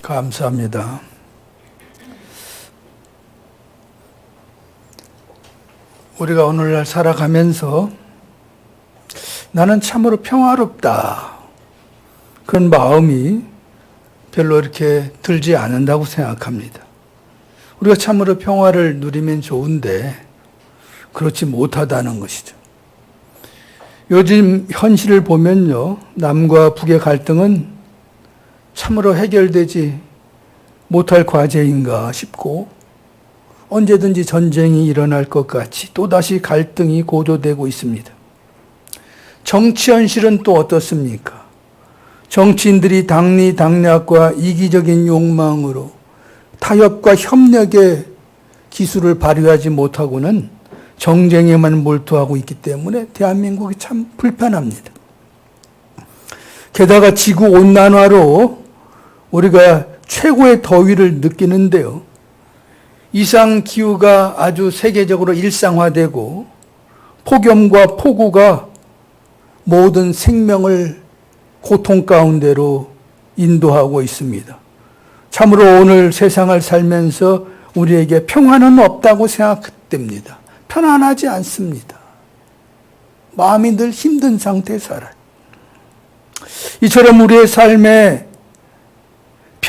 감사합니다. 우리가 오늘날 살아가면서 나는 참으로 평화롭다. 그런 마음이 별로 이렇게 들지 않는다고 생각합니다. 우리가 참으로 평화를 누리면 좋은데 그렇지 못하다는 것이죠. 요즘 현실을 보면요, 남과 북의 갈등은 참으로 해결되지 못할 과제인가 싶고, 언제든지 전쟁이 일어날 것 같이 또다시 갈등이 고조되고 있습니다. 정치 현실은 또 어떻습니까? 정치인들이 당리당략과 이기적인 욕망으로 타협과 협력의 기술을 발휘하지 못하고는 정쟁에만 몰두하고 있기 때문에 대한민국이 참 불편합니다. 게다가 지구온난화로 우리가 최고의 더위를 느끼는데요. 이상기후가 아주 세계적으로 일상화되고 폭염과 폭우가 모든 생명을 고통 가운데로 인도하고 있습니다. 참으로 오늘 세상을 살면서 우리에게 평화는 없다고 생각됩니다. 편안하지 않습니다. 마음이 늘 힘든 상태에 살아요. 이처럼 우리의 삶에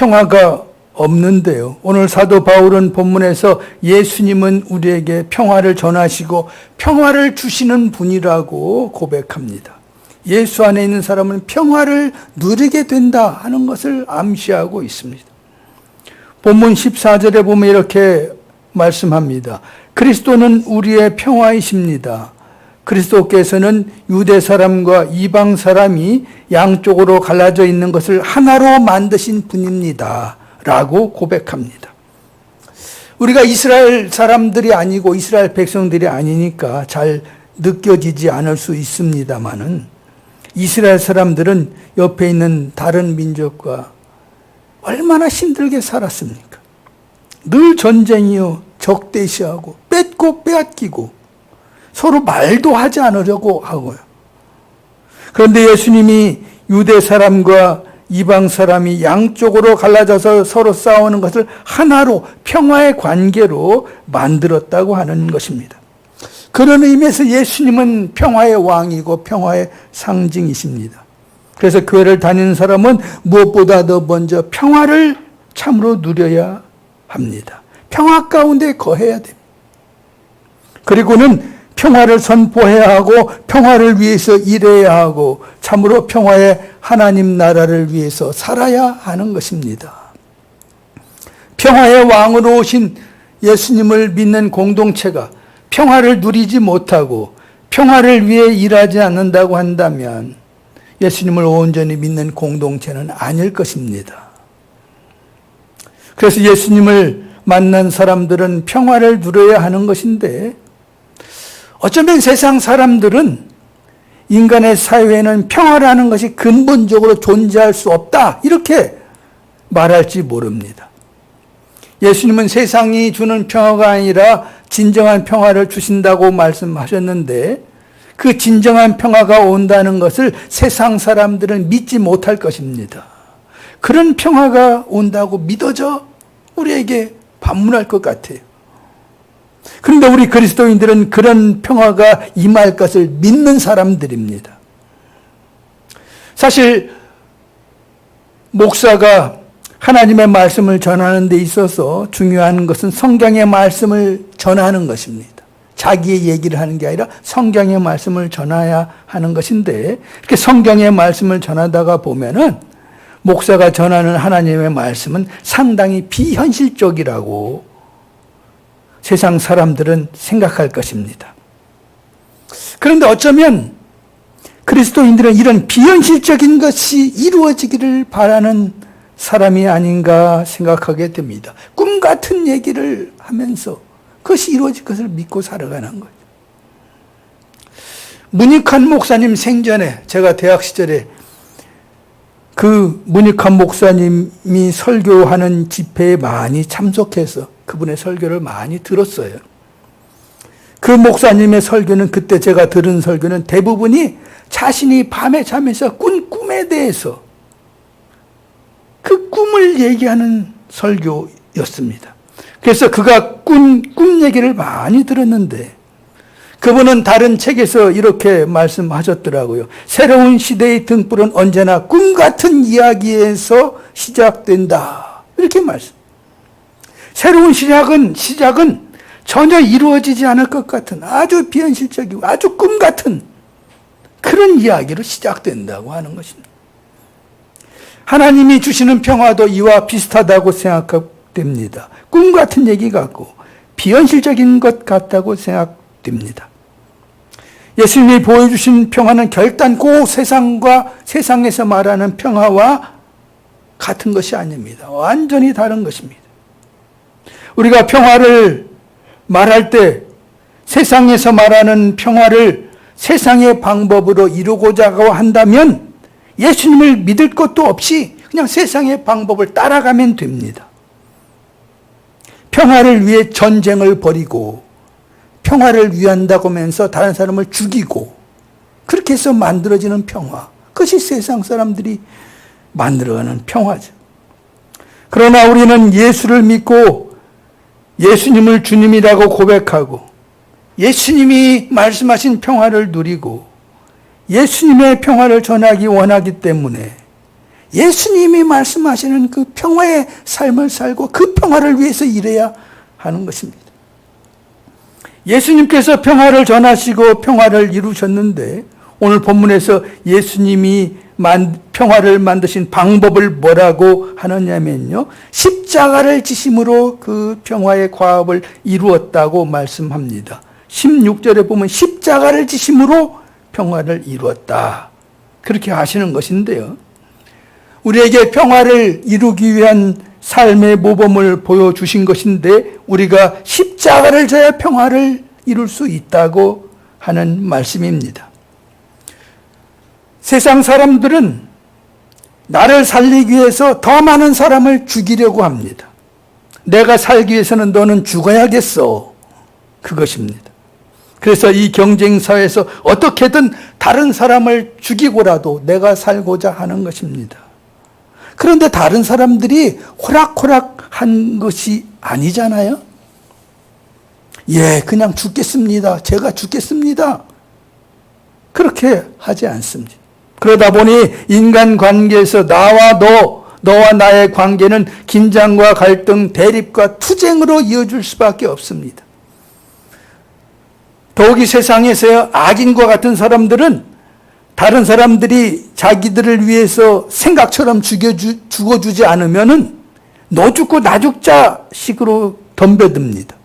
평화가 없는데요. 오늘 사도 바울은 본문에서 예수님은 우리에게 평화를 전하시고 평화를 주시는 분이라고 고백합니다. 예수 안에 있는 사람은 평화를 누리게 된다 하는 것을 암시하고 있습니다. 본문 14절에 보면 이렇게 말씀합니다. 그리스도는 우리의 평화이십니다. 그리스도께서는 유대 사람과 이방 사람이 양쪽으로 갈라져 있는 것을 하나로 만드신 분입니다. 라고 고백합니다. 우리가 이스라엘 사람들이 아니고 이스라엘 백성들이 아니니까 잘 느껴지지 않을 수 있습니다만은 이스라엘 사람들은 옆에 있는 다른 민족과 얼마나 힘들게 살았습니까? 늘 전쟁이요, 적대시하고 뺏고 빼앗기고 서로 말도 하지 않으려고 하고요. 그런데 예수님이 유대 사람과 이방 사람이 양쪽으로 갈라져서 서로 싸우는 것을 하나로 평화의 관계로 만들었다고 하는 것입니다. 그런 의미에서 예수님은 평화의 왕이고 평화의 상징이십니다. 그래서 교회를 다니는 사람은 무엇보다도 먼저 평화를 참으로 누려야 합니다. 평화 가운데 거해야 됩니다. 그리고는 평화를 선포해야 하고 평화를 위해서 일해야 하고 참으로 평화의 하나님 나라를 위해서 살아야 하는 것입니다. 평화의 왕으로 오신 예수님을 믿는 공동체가 평화를 누리지 못하고 평화를 위해 일하지 않는다고 한다면 예수님을 온전히 믿는 공동체는 아닐 것입니다. 그래서 예수님을 만난 사람들은 평화를 누려야 하는 것인데 어쩌면 세상 사람들은 인간의 사회에는 평화라는 것이 근본적으로 존재할 수 없다 이렇게 말할지 모릅니다. 예수님은 세상이 주는 평화가 아니라 진정한 평화를 주신다고 말씀하셨는데 그 진정한 평화가 온다는 것을 세상 사람들은 믿지 못할 것입니다. 그런 평화가 온다고 믿어져 우리에게 반문할 것 같아요. 그런데 우리 그리스도인들은 그런 평화가 임할 것을 믿는 사람들입니다. 사실 목사가 하나님의 말씀을 전하는 데 있어서 중요한 것은 성경의 말씀을 전하는 것입니다. 자기의 얘기를 하는 게 아니라 성경의 말씀을 전해야 하는 것인데 이렇게 성경의 말씀을 전하다가 보면은 목사가 전하는 하나님의 말씀은 상당히 비현실적이라고 세상 사람들은 생각할 것입니다. 그런데 어쩌면 그리스도인들은 이런 비현실적인 것이 이루어지기를 바라는 사람이 아닌가 생각하게 됩니다. 꿈 같은 얘기를 하면서 그것이 이루어질 것을 믿고 살아가는 거죠. 문익환 목사님 생전에 제가 대학 시절에 그 문익환 목사님이 설교하는 집회에 많이 참석해서 그분의 설교를 많이 들었어요. 그 목사님의 설교는 그때 제가 들은 설교는 대부분이 자신이 밤에 자면서 꾼 꿈에 대해서 그 꿈을 얘기하는 설교였습니다. 그래서 그가 꿈 얘기를 많이 들었는데 그분은 다른 책에서 이렇게 말씀하셨더라고요. 새로운 시대의 등불은 언제나 꿈 같은 이야기에서 시작된다. 이렇게 말씀. 새로운 시작은 전혀 이루어지지 않을 것 같은 아주 비현실적이고 아주 꿈 같은 그런 이야기로 시작된다고 하는 것입니다. 하나님이 주시는 평화도 이와 비슷하다고 생각됩니다. 꿈 같은 얘기 같고 비현실적인 것 같다고 생각됩니다. 예수님이 보여주신 평화는 결단코 세상에서 말하는 평화와 같은 것이 아닙니다. 완전히 다른 것입니다. 우리가 평화를 말할 때 세상에서 말하는 평화를 세상의 방법으로 이루고자 한다면 예수님을 믿을 것도 없이 그냥 세상의 방법을 따라가면 됩니다. 평화를 위해 전쟁을 벌이고 평화를 위한다고 하면서 다른 사람을 죽이고 그렇게 해서 만들어지는 평화, 그것이 세상 사람들이 만들어가는 평화죠. 그러나 우리는 예수를 믿고 예수님을 주님이라고 고백하고 예수님이 말씀하신 평화를 누리고 예수님의 평화를 전하기 원하기 때문에 예수님이 말씀하시는 그 평화의 삶을 살고 그 평화를 위해서 일해야 하는 것입니다. 예수님께서 평화를 전하시고 평화를 이루셨는데 오늘 본문에서 예수님이 평화를 만드신 방법을 뭐라고 하느냐면요, 십자가를 지심으로 그 평화의 과업을 이루었다고 말씀합니다. 16절에 보면 십자가를 지심으로 평화를 이루었다, 그렇게 하시는 것인데요, 우리에게 평화를 이루기 위한 삶의 모범을 보여주신 것인데 우리가 십자가를 져야 평화를 이룰 수 있다고 하는 말씀입니다. 세상 사람들은 나를 살리기 위해서 더 많은 사람을 죽이려고 합니다. 내가 살기 위해서는 너는 죽어야겠어, 그것입니다. 그래서 이 경쟁사회에서 어떻게든 다른 사람을 죽이고라도 내가 살고자 하는 것입니다. 그런데 다른 사람들이 호락호락한 것이 아니잖아요. 예, 그냥 죽겠습니다. 제가 죽겠습니다. 그렇게 하지 않습니다. 그러다 보니 인간관계에서 너와 나의 관계는 긴장과 갈등, 대립과 투쟁으로 이어질 수밖에 없습니다. 더욱이 세상에서 악인과 같은 사람들은 다른 사람들이 자기들을 위해서 생각처럼 죽어주지 않으면은 너 죽고 나 죽자 식으로 덤벼듭니다.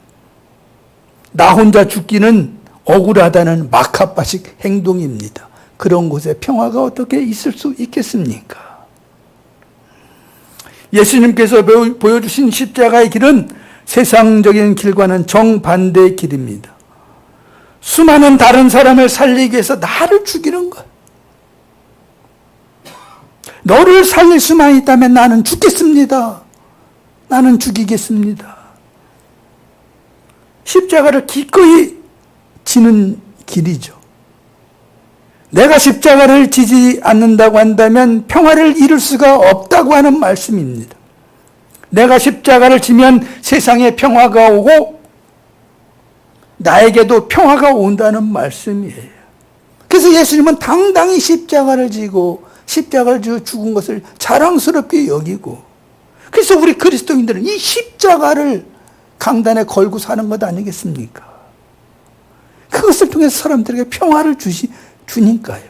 나 혼자 죽기는 억울하다는 마카바식 행동입니다. 그런 곳에 평화가 어떻게 있을 수 있겠습니까? 예수님께서 보여주신 십자가의 길은 세상적인 길과는 정반대의 길입니다. 수많은 다른 사람을 살리기 위해서 나를 죽이는 것. 너를 살릴 수만 있다면 나는 죽겠습니다. 나는 죽이겠습니다. 십자가를 기꺼이 지는 길이죠. 내가 십자가를 지지 않는다고 한다면 평화를 이룰 수가 없다고 하는 말씀입니다. 내가 십자가를 지면 세상에 평화가 오고 나에게도 평화가 온다는 말씀이에요. 그래서 예수님은 당당히 십자가를 지고 십자가를 지고 죽은 것을 자랑스럽게 여기고, 그래서 우리 그리스도인들은 이 십자가를 강단에 걸고 사는 것 아니겠습니까? 그것을 통해서 사람들에게 평화를 주니까요.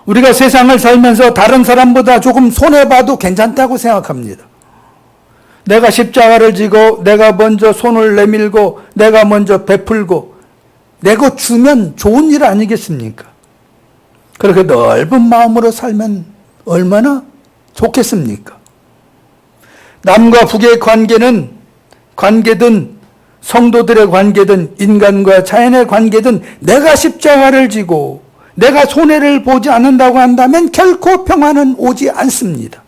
우리가 세상을 살면서 다른 사람보다 조금 손해봐도 괜찮다고 생각합니다. 내가 십자가를 지고 내가 먼저 손을 내밀고 내가 먼저 베풀고 내가 주면 좋은 일 아니겠습니까? 그렇게 넓은 마음으로 살면 얼마나 좋겠습니까? 남과 북의 관계든 성도들의 관계든 인간과 자연의 관계든 내가 십자가를 지고 내가 손해를 보지 않는다고 한다면 결코 평화는 오지 않습니다.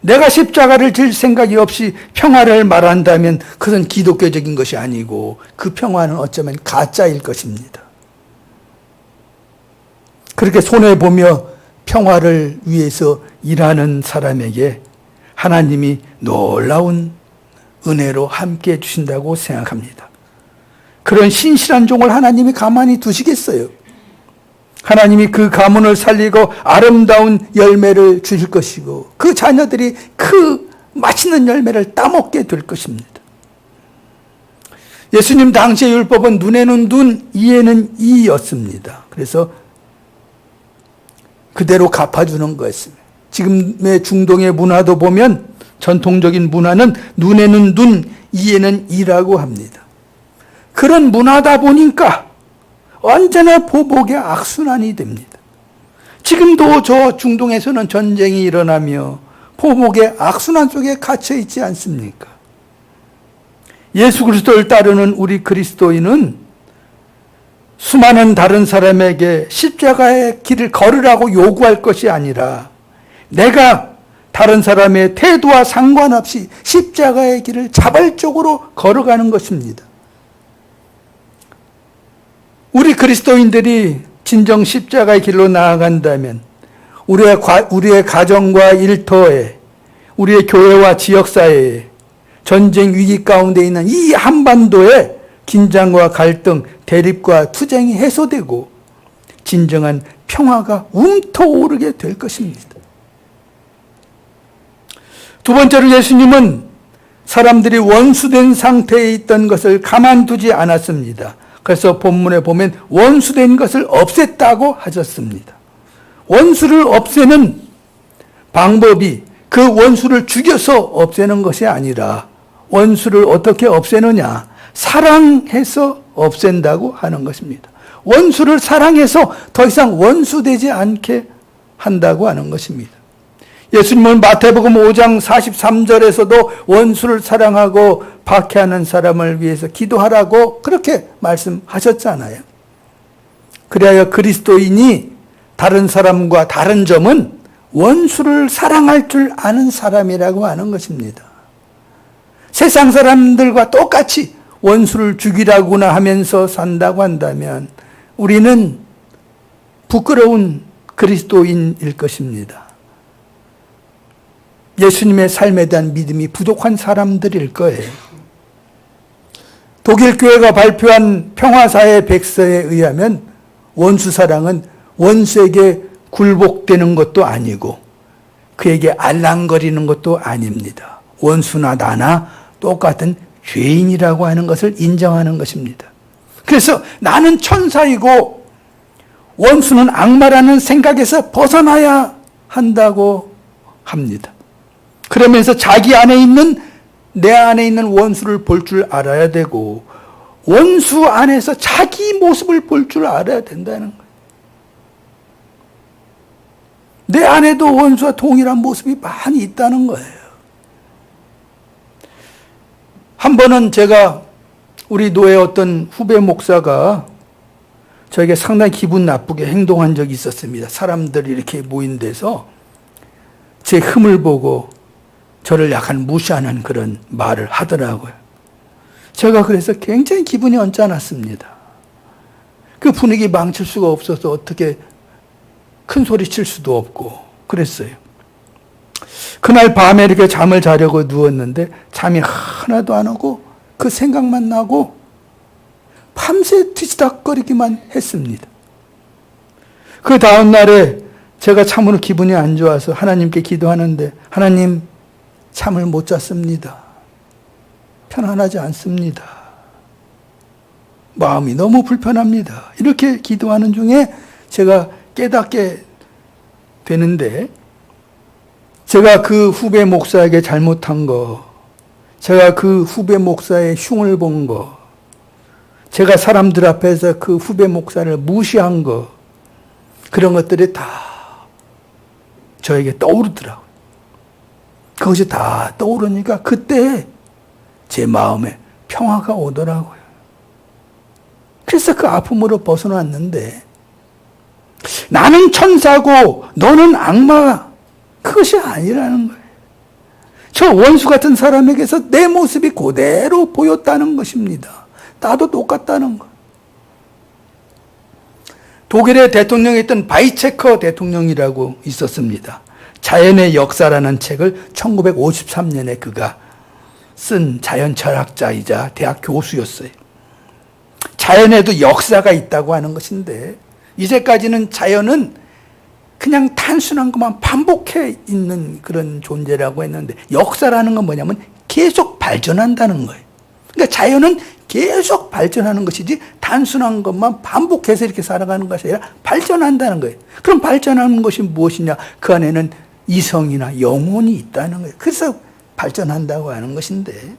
내가 십자가를 질 생각이 없이 평화를 말한다면 그것은 기독교적인 것이 아니고 그 평화는 어쩌면 가짜일 것입니다. 그렇게 손해보며 평화를 위해서 일하는 사람에게 하나님이 놀라운 은혜로 함께 해주신다고 생각합니다. 그런 신실한 종을 하나님이 가만히 두시겠어요? 하나님이 그 가문을 살리고 아름다운 열매를 주실 것이고 그 자녀들이 그 맛있는 열매를 따먹게 될 것입니다. 예수님 당시의 율법은 눈에는 눈, 이에는 이였습니다. 그래서 그대로 갚아주는 거였습니다. 지금의 중동의 문화도 보면 전통적인 문화는 눈에는 눈, 이에는 이라고 합니다. 그런 문화다 보니까 언제나 보복의 악순환이 됩니다. 지금도 저 중동에서는 전쟁이 일어나며 보복의 악순환 속에 갇혀 있지 않습니까? 예수 그리스도를 따르는 우리 그리스도인은 수많은 다른 사람에게 십자가의 길을 걸으라고 요구할 것이 아니라 내가 다른 사람의 태도와 상관없이 십자가의 길을 자발적으로 걸어가는 것입니다. 우리 그리스도인들이 진정 십자가의 길로 나아간다면 우리의 가정과 일터에, 우리의 교회와 지역사회에, 전쟁 위기 가운데 있는 이 한반도에 긴장과 갈등, 대립과 투쟁이 해소되고 진정한 평화가 움터오르게 될 것입니다. 두 번째로 예수님은 사람들이 원수된 상태에 있던 것을 가만두지 않았습니다. 그래서 본문에 보면 원수된 것을 없앴다고 하셨습니다. 원수를 없애는 방법이 그 원수를 죽여서 없애는 것이 아니라 원수를 어떻게 없애느냐? 사랑해서 없앤다고 하는 것입니다. 원수를 사랑해서 더 이상 원수되지 않게 한다고 하는 것입니다. 예수님은 마태복음 5장 43절에서도 원수를 사랑하고 박해하는 사람을 위해서 기도하라고 그렇게 말씀하셨잖아요. 그래야 그리스도인이 다른 사람과 다른 점은 원수를 사랑할 줄 아는 사람이라고 하는 것입니다. 세상 사람들과 똑같이 원수를 죽이라고나 하면서 산다고 한다면 우리는 부끄러운 그리스도인일 것입니다. 예수님의 삶에 대한 믿음이 부족한 사람들일 거예요. 독일 교회가 발표한 평화사회 백서에 의하면 원수 사랑은 원수에게 굴복되는 것도 아니고 그에게 알랑거리는 것도 아닙니다. 원수나 나나 똑같은 죄인이라고 하는 것을 인정하는 것입니다. 그래서 나는 천사이고 원수는 악마라는 생각에서 벗어나야 한다고 합니다. 그러면서 자기 안에 있는 내 안에 있는 원수를 볼 줄 알아야 되고 원수 안에서 자기 모습을 볼 줄 알아야 된다는 거예요. 내 안에도 원수와 동일한 모습이 많이 있다는 거예요. 한 번은 제가 우리 노예 어떤 후배 목사가 저에게 상당히 기분 나쁘게 행동한 적이 있었습니다. 사람들이 이렇게 모인 데서 제 흠을 보고 저를 약간 무시하는 그런 말을 하더라고요. 제가 그래서 굉장히 기분이 언짢았습니다. 그 분위기 망칠 수가 없어서 어떻게 큰 소리 칠 수도 없고 그랬어요. 그날 밤에 이렇게 잠을 자려고 누웠는데 잠이 하나도 안 오고 그 생각만 나고 밤새 뒤치닥거리기만 했습니다. 그 다음 날에 제가 참으로 기분이 안 좋아서 하나님께 기도하는데 하나님 잠을 못 잤습니다. 편안하지 않습니다. 마음이 너무 불편합니다. 이렇게 기도하는 중에 제가 깨닫게 되는데 제가 그 후배 목사에게 잘못한 거, 제가 그 후배 목사의 흉을 본 거, 제가 사람들 앞에서 그 후배 목사를 무시한 거, 그런 것들이 다 저에게 떠오르더라고요. 그것이 다 떠오르니까 그때 제 마음에 평화가 오더라고요. 그래서 그 아픔으로 벗어났는데 나는 천사고 너는 악마, 그것이 아니라는 거예요. 저 원수 같은 사람에게서 내 모습이 그대로 보였다는 것입니다. 나도 똑같다는 거. 독일의 대통령이었던 바이체커 대통령이라고 있었습니다. 자연의 역사라는 책을 1953년에 그가 쓴 자연 철학자이자 대학 교수였어요. 자연에도 역사가 있다고 하는 것인데, 이제까지는 자연은 그냥 단순한 것만 반복해 있는 그런 존재라고 했는데, 역사라는 건 뭐냐면 계속 발전한다는 거예요. 그러니까 자연은 계속 발전하는 것이지 단순한 것만 반복해서 이렇게 살아가는 것이 아니라 발전한다는 거예요. 그럼 발전하는 것이 무엇이냐? 그 안에는 이성이나 영혼이 있다는 거예요. 그래서 발전한다고 하는 것인데,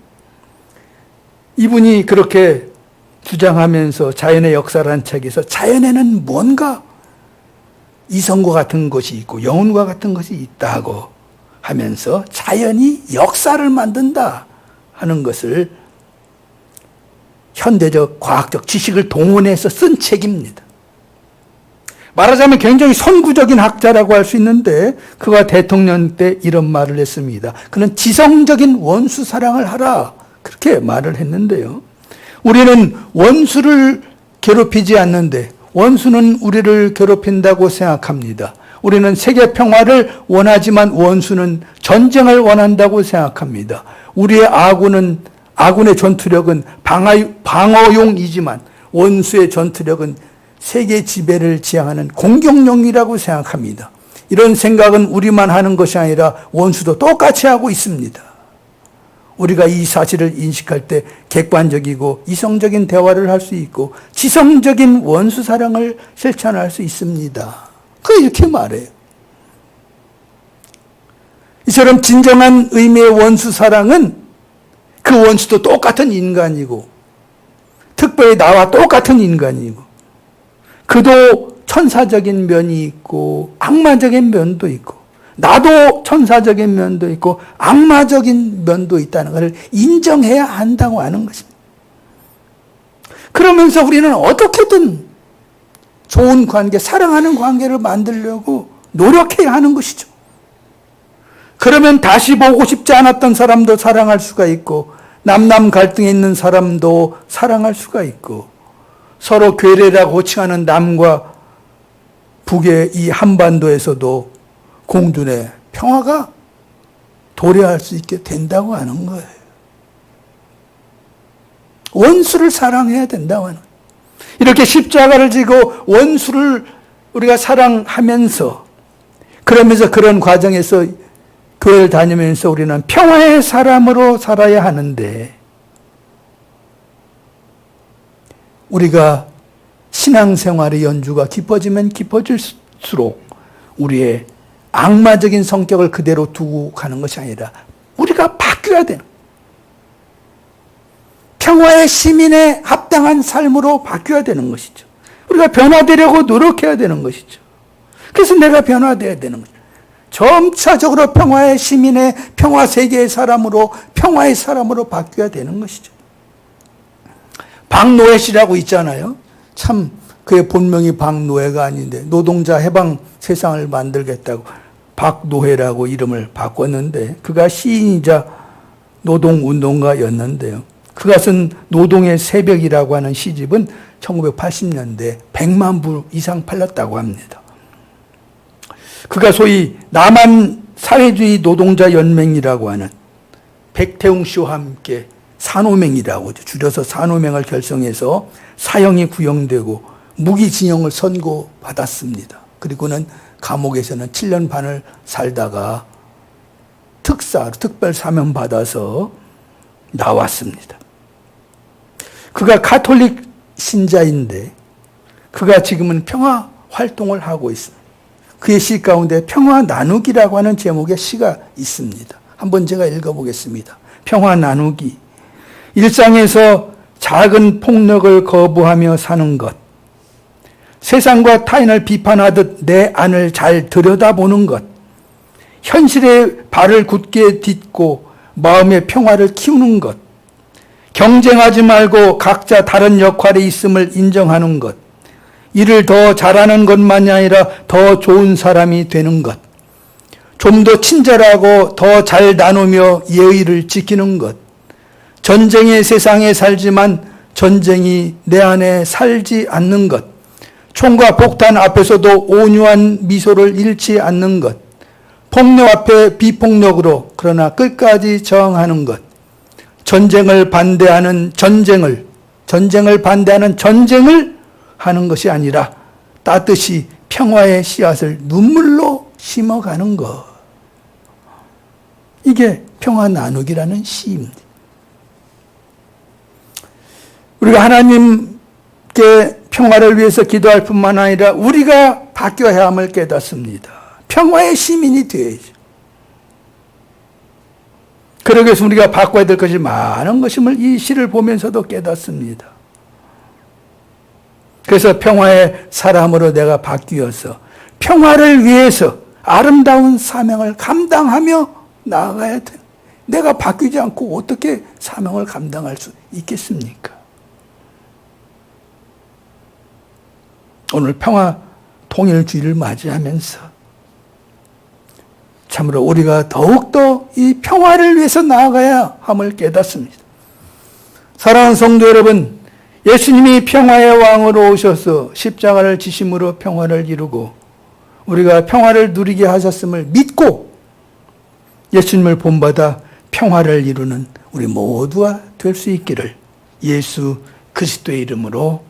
이분이 그렇게 주장하면서 자연의 역사라는 책에서 자연에는 뭔가 이성과 같은 것이 있고 영혼과 같은 것이 있다고 하면서 자연이 역사를 만든다 하는 것을 현대적 과학적 지식을 동원해서 쓴 책입니다. 말하자면 굉장히 선구적인 학자라고 할 수 있는데, 그가 대통령 때 이런 말을 했습니다. 그는 지성적인 원수 사랑을 하라, 그렇게 말을 했는데요. 우리는 원수를 괴롭히지 않는데 원수는 우리를 괴롭힌다고 생각합니다. 우리는 세계 평화를 원하지만 원수는 전쟁을 원한다고 생각합니다. 우리의 아군의 전투력은 방어용이지만 원수의 전투력은 세계 지배를 지향하는 공격용이라고 생각합니다. 이런 생각은 우리만 하는 것이 아니라 원수도 똑같이 하고 있습니다. 우리가 이 사실을 인식할 때 객관적이고 이성적인 대화를 할 수 있고 지성적인 원수 사랑을 실천할 수 있습니다. 이렇게 말해요. 이처럼 진정한 의미의 원수 사랑은 그 원수도 똑같은 인간이고, 특별히 나와 똑같은 인간이고, 그도 천사적인 면이 있고 악마적인 면도 있고, 나도 천사적인 면도 있고 악마적인 면도 있다는 것을 인정해야 한다고 하는 것입니다. 그러면서 우리는 어떻게든 좋은 관계, 사랑하는 관계를 만들려고 노력해야 하는 것이죠. 그러면 다시 보고 싶지 않았던 사람도 사랑할 수가 있고, 남남 갈등에 있는 사람도 사랑할 수가 있고, 서로 괴뢰라고 호칭하는 남과 북의 이 한반도에서도 공존의 평화가 도래할 수 있게 된다고 하는 거예요. 원수를 사랑해야 된다고 하는 거예요. 이렇게 십자가를 지고 원수를 우리가 사랑하면서, 그러면서 그런 과정에서 교회를 다니면서 우리는 평화의 사람으로 살아야 하는데, 우리가 신앙생활의 연주가 깊어지면 깊어질수록 우리의 악마적인 성격을 그대로 두고 가는 것이 아니라 우리가 바뀌어야 되는, 평화의 시민에 합당한 삶으로 바뀌어야 되는 것이죠. 우리가 변화되려고 노력해야 되는 것이죠. 그래서 내가 변화되어야 되는 거죠. 점차적으로 평화의 시민의, 평화 세계의 사람으로, 평화의 사람으로 바뀌어야 되는 것이죠. 박노해 씨라고 있잖아요. 참 그의 본명이 박노해가 아닌데 노동자 해방 세상을 만들겠다고 박노해라고 이름을 바꿨는데, 그가 시인이자 노동운동가였는데요. 그가 쓴 노동의 새벽이라고 하는 시집은 1980년대 100만 부 이상 팔렸다고 합니다. 그가 소위 남한 사회주의 노동자 연맹이라고 하는 백태웅 씨와 함께 산호맹이라고 줄여서 산호맹을 결성해서 사형이 구형되고 무기징역을 선고받았습니다. 그리고는 감옥에서는 7년 반을 살다가 특별 사면 받아서 나왔습니다. 그가 가톨릭 신자인데 그가 지금은 평화 활동을 하고 있습니다. 그의 시 가운데 평화 나누기라고 하는 제목의 시가 있습니다. 한번 제가 읽어보겠습니다. 평화 나누기. 일상에서 작은 폭력을 거부하며 사는 것, 세상과 타인을 비판하듯 내 안을 잘 들여다보는 것, 현실에 발을 굳게 딛고 마음의 평화를 키우는 것, 경쟁하지 말고 각자 다른 역할이 있음을 인정하는 것, 일을 더 잘하는 것만이 아니라 더 좋은 사람이 되는 것, 좀 더 친절하고 더 잘 나누며 예의를 지키는 것, 전쟁의 세상에 살지만 전쟁이 내 안에 살지 않는 것, 총과 폭탄 앞에서도 온유한 미소를 잃지 않는 것, 폭력 앞에 비폭력으로 그러나 끝까지 저항하는 것, 전쟁을 반대하는 전쟁을 하는 것이 아니라 따뜻이 평화의 씨앗을 눈물로 심어가는 것. 이게 평화 나누기라는 시입니다. 우리가 하나님께 평화를 위해서 기도할 뿐만 아니라 우리가 바뀌어야 함을 깨닫습니다. 평화의 시민이 되어야죠. 그러기 위해서 우리가 바꿔야 될 것이 많은 것임을 이 시를 보면서도 깨닫습니다. 그래서 평화의 사람으로 내가 바뀌어서 평화를 위해서 아름다운 사명을 감당하며 나아가야 돼. 내가 바뀌지 않고 어떻게 사명을 감당할 수 있겠습니까? 오늘 평화 통일주의를 맞이하면서 참으로 우리가 더욱더 이 평화를 위해서 나아가야 함을 깨닫습니다. 사랑하는 성도 여러분, 예수님이 평화의 왕으로 오셔서 십자가를 지심으로 평화를 이루고 우리가 평화를 누리게 하셨음을 믿고 예수님을 본받아 평화를 이루는 우리 모두가 될 수 있기를 예수 그리스도의 이름으로